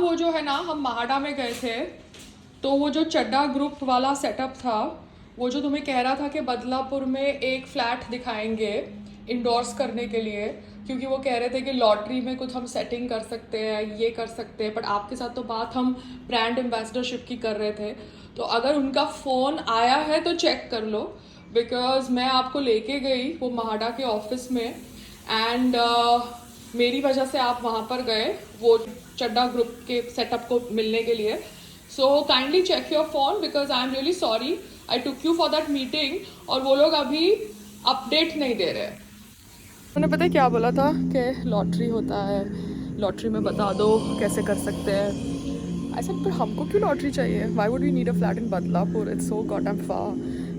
वो जो है ना, हम महाडा में गए थे, तो वो जो चड्डा ग्रुप वाला सेटअप था, वो जो तुम्हें कह रहा था कि बदलापुर में एक फ्लैट दिखाएंगे इंडोर्स करने के लिए, क्योंकि वो कह रहे थे कि लॉटरी में कुछ हम सेटिंग कर सकते हैं, ये कर सकते हैं। बट आपके साथ तो बात हम ब्रांड एम्बेसडरशिप की कर रहे थे, तो अगर उनका फ़ोन आया है तो चेक कर लो, बिकॉज मैं आपको लेके गई वो महाडा के ऑफिस में, एंड मेरी वजह से आप वहाँ पर गए वो चड्डा ग्रुप के सेटअप को मिलने के लिए। So kindly check your phone, because I am really sorry, I took you for that meeting, और वो लोग अभी अपडेट नहीं दे रहे। उन्होंने पता है क्या बोला था कि लॉटरी होता है, लॉटरी में बता दो कैसे कर सकते हैं। आई सेड पर हमको क्यों लॉटरी चाहिए, why would we need a flat in Badlapur, it's so goddamn far.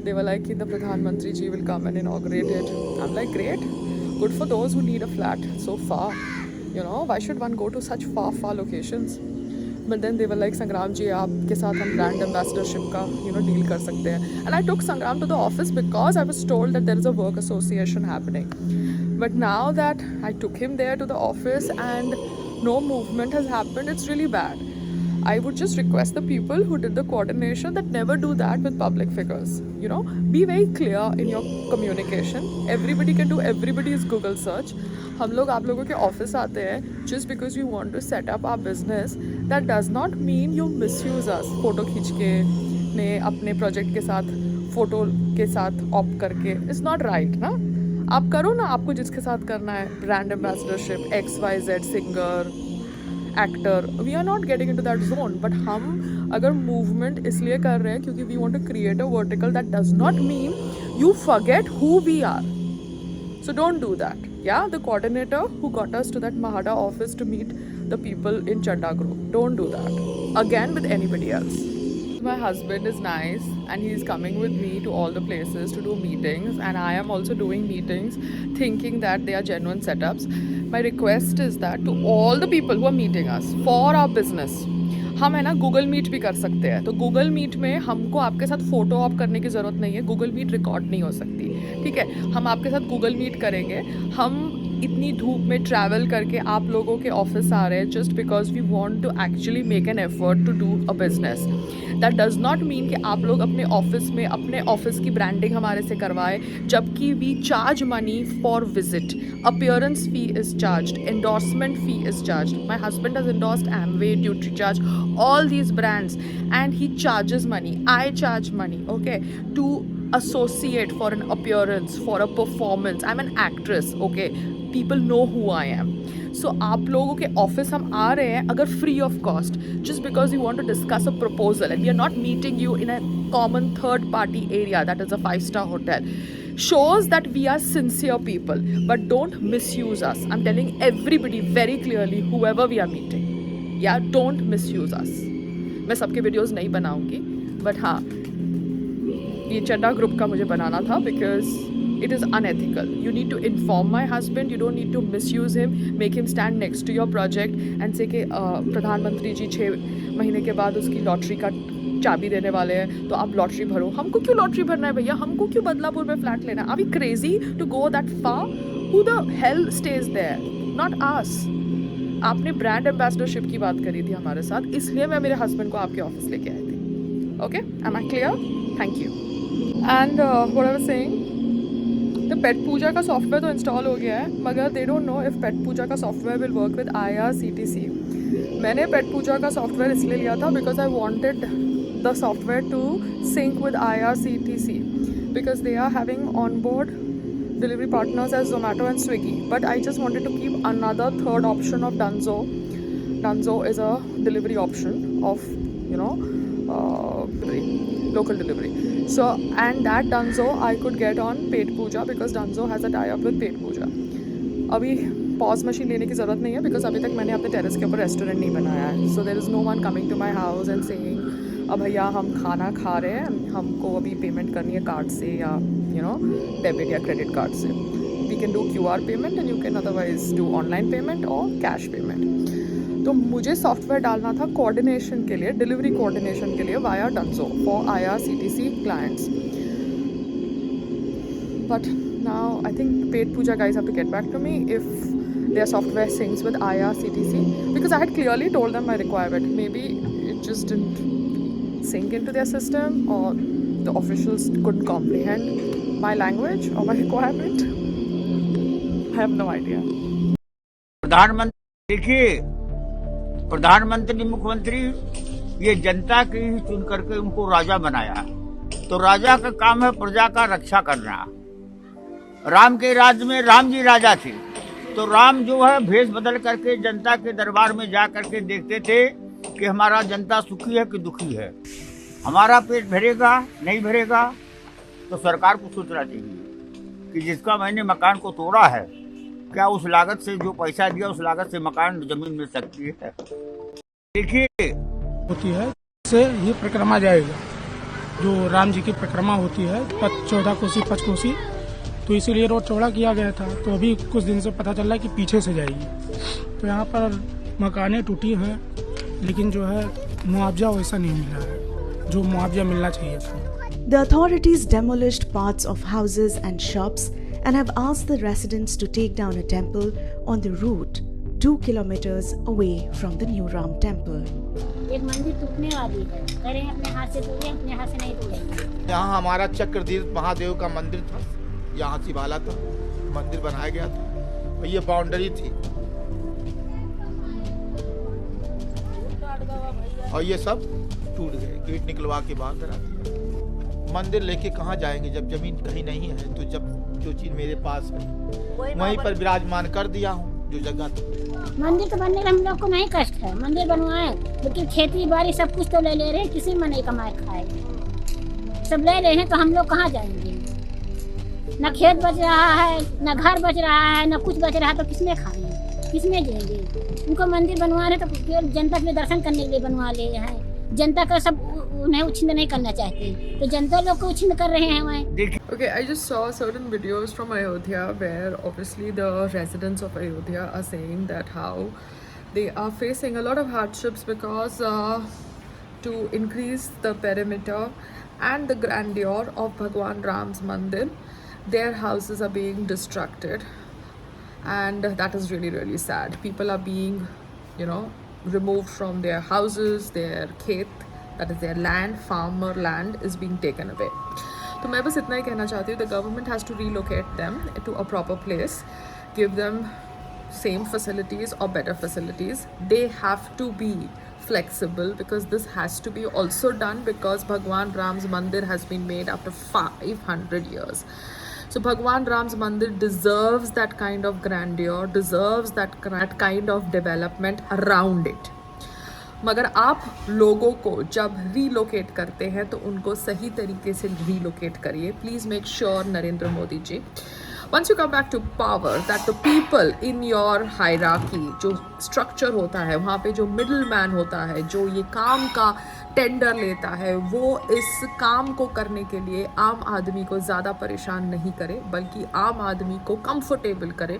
They were like the Pradhanmantri ji will come and inaugurate it. I am like great, good for those who need a flat so far, you know, why should one go to such far locations? But then they were like, संग्राम जी आपके साथ हम brand ambassadorship का deal कर सकते हैं, and I took संग्राम to the office because I was told that there is a work association happening. But now that I took him there to the office and no movement has happened, it's really bad. I would just request the people who did the coordination that never do that with public figures. Be very clear in your communication. Everybody can do everybody's Google search. हम लोग आप लोगों के office आते हैं just because we want to set up our business. That does not mean you misuse us. Photo खींच के ने अपने प्रोजेक्ट के साथ फोटो के साथ ऑप करके इट्स नॉट राइट ना। आप करो ना, आपको जिसके साथ करना है, brand ambassadorship, XYZ singer, actor, we are not getting into that zone. But हम अगर मूवमेंट इसलिए कर रहे हैं क्योंकि we want to create a vertical, that does not mean you forget who we are, so don't do that. Yeah, the coordinator who got us to that Mahada office to meet the people in Chadda group, don't do that again with anybody else. My husband is nice and he is coming with me to all the places to do meetings, and I am also doing meetings thinking that they are genuine setups. My request is that to all the people who are meeting us for our business, हम है ना Google meet भी कर सकते हैं। तो Google meet में हमको आपके साथ फ़ोटो ऑप करने की ज़रूरत नहीं है, गूगल मीट रिकॉर्ड नहीं हो सकती, ठीक है। हम आपके साथ गूगल मीट करेंगे। हम इतनी धूप में ट्रैवल करके आप लोगों के ऑफिस आ रहे हैं just because we want to actually make an effort to do a business. That does not mean कि आप लोग अपने ऑफिस में अपने ऑफिस की ब्रांडिंग हमारे से करवाए, जबकि we charge money for visit, appearance fee is charged, endorsement fee is charged. My husband has endorsed Amway, NutriCharge, all these brands, and he charges money. I charge money, okay, to associate for an appearance, for a performance. I'm an actress, okay, people know who I am. So आप लोगों के office हम आ रहे हैं अगर free of cost, just because you want to discuss a proposal and we are not meeting you in a common third party area that is a 5-star hotel, shows that we are sincere people. But don't misuse us. I'm telling everybody very clearly, whoever we are meeting, yeah, don't misuse us. मैं सबके videos नहीं बनाऊंगी, but हाँ, ये चड्डा group का मुझे बनाना था because it is unethical. You need to inform my husband. You don't need to misuse him, make him stand next to your project and say कि प्रधानमंत्री जी 6 महीने के बाद उसकी लॉटरी का चाबी देने वाले हैं तो आप लॉटरी भरो। हमको क्यों लॉटरी भरना है भैया, हमको क्यों बदलापुर में फ्लैट लेना? Are we crazy to go that far? Who the hell stays there? Not us. आपने ब्रांड एम्बेसडरशिप की बात करी थी हमारे साथ, इसलिए मैं मेरे हस्बैंड को आपके ऑफिस लेके आई थी। Okay, am I clear? Thank you. And what I was saying, तो पेट पूजा का सॉफ्टवेयर तो इंस्टॉल हो गया है, मगर दे डोंट नो इफ पेट पूजा का software will work with IRCTC। मैंने पेट पूजा का सॉफ्टवेयर इसलिए लिया था because I wanted the software to sync with IRCTC because they are having onboard delivery partners as Zomato and Swiggy. But I just wanted to keep another third option of Dunzo. Dunzo is a delivery option of local delivery. So and that Dunzo I could get on Paid Puja because Dunzo has a tie-up with Paid Puja. अभी pause machine लेने की ज़रूरत नहीं है because अभी तक मैंने अपने टेरेस के ऊपर रेस्टोरेंट नहीं बनाया है। So there is no one coming to my house and saying अब भैया हम खाना खा रहे हैं, हमको अभी पेमेंट करनी है कार्ड से या डेबिट या क्रेडिट कार्ड से। We can do QR payment and you can otherwise do online payment और कैश पेमेंट। तो मुझे सॉफ्टवेयर डालना था कोऑर्डिनेशन के लिए, डिलीवरी कोऑर्डिनेशन के लिए via Dunzo for IRCTC clients. But now I think Paid Puja guys have to get back to me if their software syncs with IRCTC, because I had clearly told them my requirement. Maybe it just didn't sink into their system, or the officials couldn't comprehend my language or my requirement. I have no idea. प्रधानमंत्री देखिए, प्रधानमंत्री मुख्यमंत्री ये जनता की ही चुन करके उनको राजा बनाया, तो राजा का काम है प्रजा का रक्षा करना। राम के राज्य में राम जी राजा थे, तो राम जो है भेष बदल करके जनता के दरबार में जा करके देखते थे कि हमारा जनता सुखी है कि दुखी है, हमारा पेट भरेगा नहीं भरेगा। तो सरकार को सोचना चाहिए कि जिसका मैंने मकान को तोड़ा है, क्या उस लागत से जो पैसा दिया उस लागत से मकान जमीन मिल सकती है? देखिए होती है से ये परिक्रमा जाएगा, जो राम जी की परिक्रमा होती है 14 कोसी 5 कोसी, तो इसीलिए रोड चौड़ा किया गया था। तो अभी कुछ दिन से पता चल रहा है कि पीछे से जाएगी। तो यहाँ पर मकानें टूटी हैं, लेकिन जो है मुआवजा वैसा नहीं मिला है जो मुआवजा मिलना चाहिए था। The authorities demolished parts of houses and shops and have asked the residents to take down a temple on the route 2 kilometers away from the new Ram temple. एक मंदिर टूटने वाली है, कह रहे हैं अपने हाथ से तोड़े, अपने हाथ से नहीं तोड़ेंगे। यहाँ हमारा चक्रतीर्थ महादेव का मंदिर था, यहाँ शिवाला था, मंदिर बनाया गया था और ये बाउंड्री थी, और ये सब टूट गए, गेट निकलवा के बाहर करा दिया। मंदिर लेके कहाँ जाएंगे जब जमीन कहीं नहीं है? तो जब जो चीज मेरे पास है वहीं पर विराजमान कर दिया हूँ, जो जगह था। मंदिर तो बनने का हम लोग को नहीं कष्ट है, मंदिर बनवाए, लेकिन खेती बाड़ी सब कुछ तो ले रहे हैं, किसी में नहीं कमाए खाए, सब ले रहे हैं, तो हम लोग कहाँ जाएंगे? न खेत बच रहा है, न घर बच रहा है, न कुछ बच रहा है, तो किसमें खाएंगे, किसमें जिएंगे? उनको मंदिर बनवा रहे तो जनता के दर्शन करने के लिए बनवा ले हैं, जनता का सब उन्हें उछिंद नहीं करना चाहते, तो जनता लोग को उछिंद कर रहे हैं वहाँ। Okay, I just saw certain videos from Ayodhya where obviously the residents of Ayodhya are saying that how they are facing a lot of hardships because to increase the perimeter and the grandeur of Bhagwan Ram's Mandir, their houses are being destructed, and that is really, really sad. People are being, removed from their houses, their khet, that is their land, farmer land is being taken away. तो मैं बस इतना ही कहना चाहती हूँ, the government has to relocate them to a proper place, give them same facilities or better facilities. They have to be flexible because this has to be also done because Bhagwan Ram's Mandir has been made after 500 years. So Bhagwan Ram's Mandir deserves that kind of grandeur, deserves that kind of development around it. मगर आप लोगों को जब relocate करते हैं तो उनको सही तरीके से रीलोकेट करिए. Please make sure Narendra Modi ji, once you come back to power, that the people in your hierarchy, जो स्ट्रक्चर होता है वहाँ पे, जो मिडल मैन होता है, जो ये काम का टेंडर लेता है, वो इस काम को करने के लिए आम आदमी को ज़्यादा परेशान नहीं करे, बल्कि आम आदमी को कंफर्टेबल करे,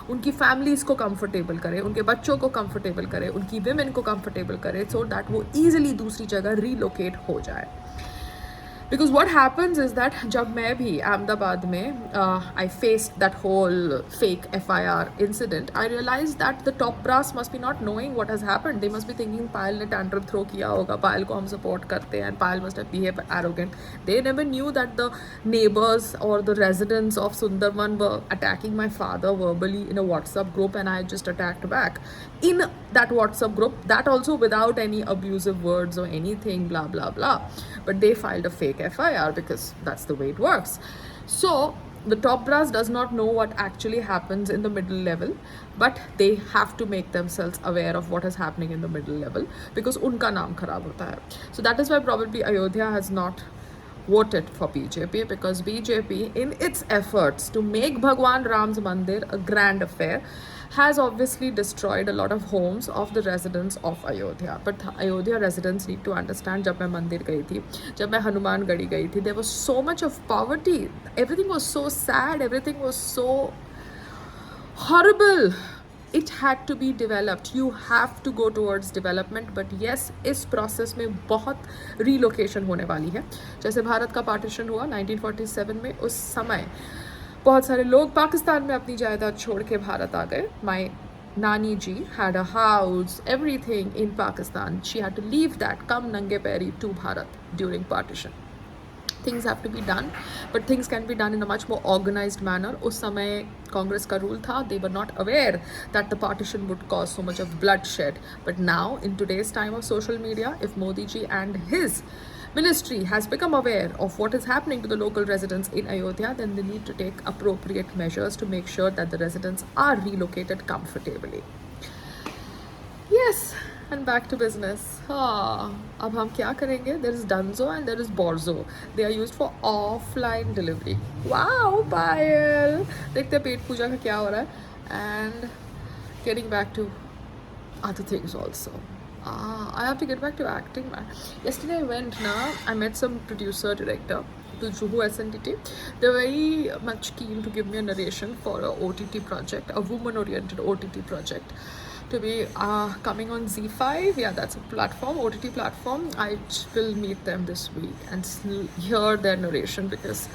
उनकी फैमिलीज़ को कंफर्टेबल करे, उनके बच्चों को कंफर्टेबल करे, उनकी विमेन को कंफर्टेबल करे, सो दैट वो ईजिली दूसरी जगह रीलोकेट हो जाए. Because what happens is that जब मैं भी अहमदाबाद में I faced that whole fake FIR incident, I realized that the top brass must be not knowing what has happened. They must be thinking पायल ने tantrum throw किया होगा, पायल को हम support करते हैं, पायल must have behaved arrogant. They never knew that the neighbors or the residents of Sundarban were attacking my father verbally in a WhatsApp group, and I just attacked back in that WhatsApp group, that also without any abusive words or anything, blah blah blah. But they filed a fake FIR because that's the way it works. So the top brass does not know what actually happens in the middle level, but they have to make themselves aware of what is happening in the middle level because unka naam kharab hota hai. So that is why probably Ayodhya has not voted for BJP, because BJP in its efforts to make Bhagwan Ram's Mandir a grand affair has obviously destroyed a lot of homes of the residents of Ayodhya. But Ayodhya residents need to understand, जब मैं मंदिर गई थी, जब मैं हनुमानगढ़ी गई थी, there was so much of poverty. Everything was so sad. Everything was so horrible. It had to be developed. You have to go towards development. But yes, इस process में बहुत relocation होने वाली है. जैसे भारत का partition हुआ 1947 में, उस समय बहुत सारे लोग पाकिस्तान में अपनी जायदाद छोड़ के भारत आ गए. My Nani ji had a house, everything in Pakistan. She had to leave that, come nange peri to Bharat during partition. Things have to be done, but things can be done in a much more organized manner. उस समय कांग्रेस का rule था. They were not aware that the partition would cause so much of bloodshed. But now, in today's time of social media, if Modi ji and his ministry has become aware of what is happening to the local residents in Ayodhya, then they need to take appropriate measures to make sure that the residents are relocated comfortably. Yes, and back to business. अब हम क्या करेंगे? There is Dunzo and there is Borzo. They are used for offline delivery. Wow, Payal! देखते हैं पेट पूजा का क्या हो रहा है. And getting back to other things also. I have to get back to acting, man. Yesterday I met some producer, director to Juhu SNDT. They're very much keen to give me a narration for a OTT project, a woman-oriented OTT project. To be coming on Z5, yeah, that's a platform, OTT platform. I will meet them this week and hear their narration because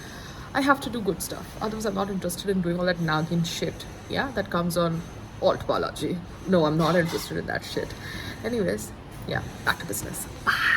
I have to do good stuff. Otherwise, I'm not interested in doing all that nagging shit. Yeah, that comes on Alt Balaji. No, I'm not interested in that shit. Anyways, yeah, back to business. Bye.